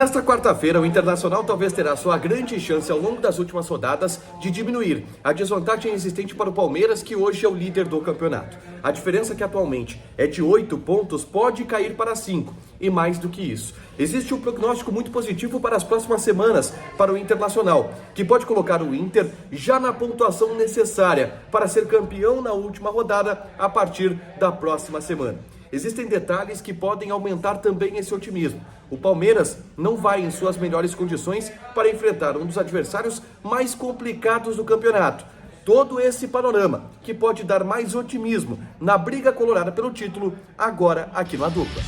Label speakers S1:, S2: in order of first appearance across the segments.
S1: Nesta quarta-feira, o Internacional talvez terá sua grande chance ao longo das últimas rodadas de diminuir a desvantagem existente para o Palmeiras, que hoje é o líder do campeonato. A diferença, que atualmente é de 8 pontos, pode cair para 5, e mais do que isso. Existe um prognóstico muito positivo para as próximas semanas para o Internacional, que pode colocar o Inter já na pontuação necessária para ser campeão na última rodada a partir da próxima semana. Existem detalhes que podem aumentar também esse otimismo. O Palmeiras não vai em suas melhores condições para enfrentar um dos adversários mais complicados do campeonato. Todo esse panorama que pode dar mais otimismo na briga colorada pelo título, agora aqui no A Dupla.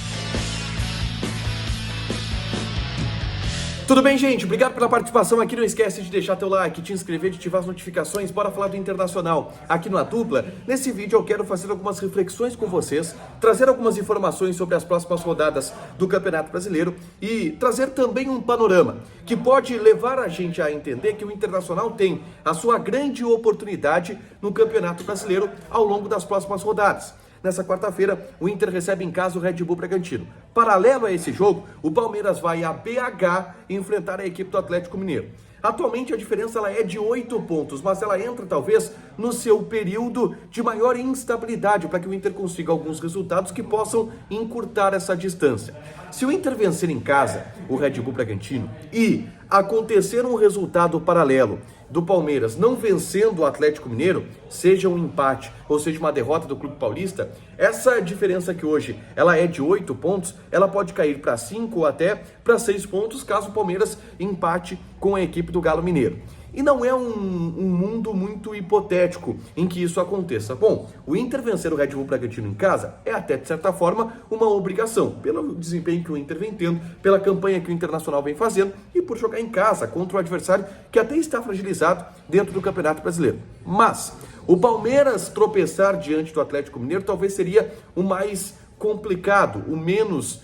S1: Tudo bem, gente? Obrigado pela participação aqui. Não esquece de deixar teu like, te inscrever, de ativar as notificações. Bora falar do Internacional aqui no A Dupla. Nesse vídeo eu quero fazer algumas reflexões com vocês, trazer algumas informações sobre as próximas rodadas do Campeonato Brasileiro e trazer também um panorama que pode levar a gente a entender que o Internacional tem a sua grande oportunidade no Campeonato Brasileiro ao longo das próximas rodadas. Nessa quarta-feira, o Inter recebe em casa o Red Bull Bragantino. Paralelo a esse jogo, o Palmeiras vai a BH enfrentar a equipe do Atlético Mineiro. Atualmente a diferença ela é de 8 pontos, mas ela entra talvez no seu período de maior instabilidade para que o Inter consiga alguns resultados que possam encurtar essa distância. Se o Inter vencer em casa o Red Bull Bragantino e acontecer um resultado paralelo do Palmeiras não vencendo o Atlético Mineiro, seja um empate ou seja uma derrota do Clube Paulista, essa diferença que hoje ela é de 8 pontos, ela pode cair para 5 ou até para 6 pontos caso o Palmeiras empate com a equipe do Galo Mineiro. E não é um mundo muito hipotético em que isso aconteça. Bom, o Inter vencer o Red Bull Bragantino em casa é até, de certa forma, uma obrigação, pelo desempenho que o Inter vem tendo, pela campanha que o Internacional vem fazendo e por jogar em casa contra o adversário que até está fragilizado dentro do Campeonato Brasileiro. Mas o Palmeiras tropeçar diante do Atlético Mineiro talvez seria o mais complicado, o menos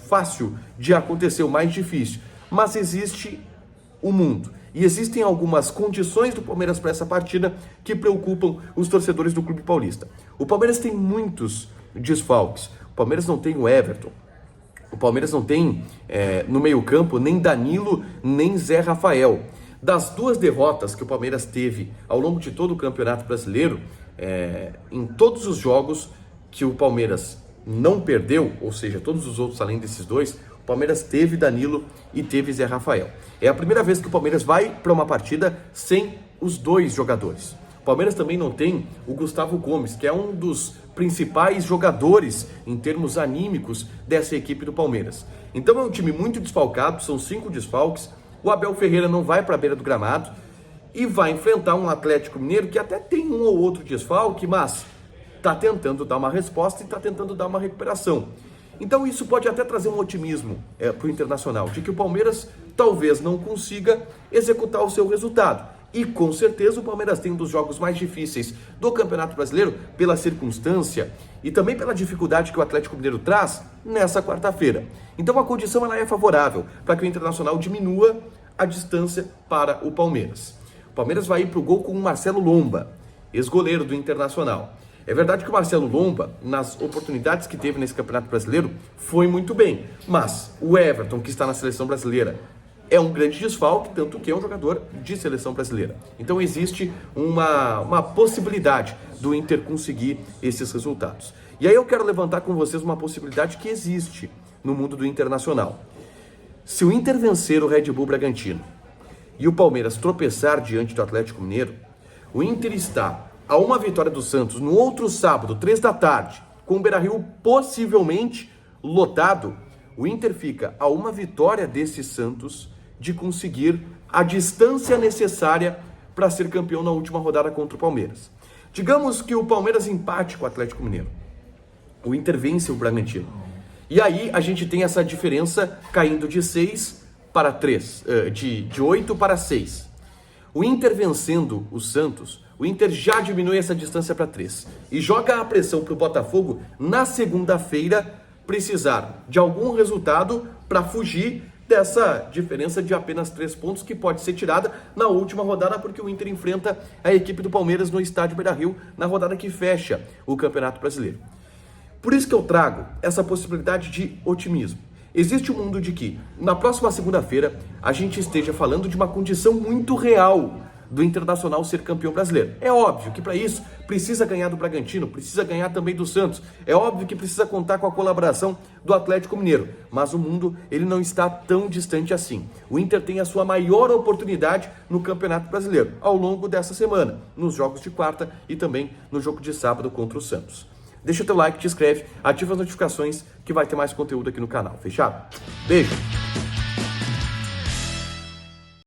S1: fácil de acontecer, o mais difícil. Mas existe o mundo. E existem algumas condições do Palmeiras para essa partida que preocupam os torcedores do Clube Paulista. O Palmeiras tem muitos desfalques. O Palmeiras não tem o Everton. O Palmeiras não tem no meio-campo nem Danilo, nem Zé Rafael. Das duas derrotas que o Palmeiras teve ao longo de todo o Campeonato Brasileiro, em todos os jogos que o Palmeiras não perdeu, ou seja, todos os outros além desses dois, o Palmeiras teve Danilo e teve Zé Rafael. É a primeira vez que o Palmeiras vai para uma partida sem os dois jogadores. O Palmeiras também não tem o Gustavo Gomes, que é um dos principais jogadores em termos anímicos dessa equipe do Palmeiras. Então é um time muito desfalcado, são 5 desfalques. O Abel Ferreira não vai para a beira do gramado e vai enfrentar um Atlético Mineiro que até tem um ou outro desfalque, mas está tentando dar uma resposta e está tentando dar uma recuperação. Então isso pode até trazer um otimismo para o Internacional, de que o Palmeiras talvez não consiga executar o seu resultado. E com certeza o Palmeiras tem um dos jogos mais difíceis do Campeonato Brasileiro, pela circunstância e também pela dificuldade que o Atlético Mineiro traz nessa quarta-feira. Então a condição ela é favorável para que o Internacional diminua a distância para o Palmeiras. O Palmeiras vai ir para o gol com o Marcelo Lomba, ex-goleiro do Internacional. É verdade que o Marcelo Lomba, nas oportunidades que teve nesse Campeonato Brasileiro, foi muito bem. Mas o Everton, que está na seleção brasileira, é um grande desfalque, tanto que é um jogador de seleção brasileira. Então existe uma possibilidade do Inter conseguir esses resultados. E aí eu quero levantar com vocês uma possibilidade que existe no mundo do Internacional. Se o Inter vencer o Red Bull Bragantino e o Palmeiras tropeçar diante do Atlético Mineiro, o Inter está a uma vitória do Santos no outro sábado, 3 da tarde, com o Beira-Rio possivelmente lotado. O Inter fica a uma vitória desse Santos de conseguir a distância necessária para ser campeão na última rodada contra o Palmeiras. Digamos que o Palmeiras empate com o Atlético Mineiro. O Inter vence o Bragantino. E aí a gente tem essa diferença caindo de 6 para 3, de 8 para 6. O Inter vencendo o Santos, o Inter já diminui essa distância para 3 e joga a pressão para o Botafogo na segunda-feira precisar de algum resultado para fugir dessa diferença de apenas 3 pontos que pode ser tirada na última rodada, porque o Inter enfrenta a equipe do Palmeiras no estádio Beira-Rio na rodada que fecha o Campeonato Brasileiro. Por isso que eu trago essa possibilidade de otimismo. Existe um mundo de que, na próxima segunda-feira, a gente esteja falando de uma condição muito real do Internacional ser campeão brasileiro. É óbvio que para isso precisa ganhar do Bragantino, precisa ganhar também do Santos. É óbvio que precisa contar com a colaboração do Atlético Mineiro. Mas o mundo, ele não está tão distante assim. O Inter tem a sua maior oportunidade no Campeonato Brasileiro, ao longo dessa semana, nos jogos de quarta e também no jogo de sábado contra o Santos. Deixa o teu like, te inscreve, ativa as notificações que vai ter mais conteúdo aqui no canal. Fechado? Beijo!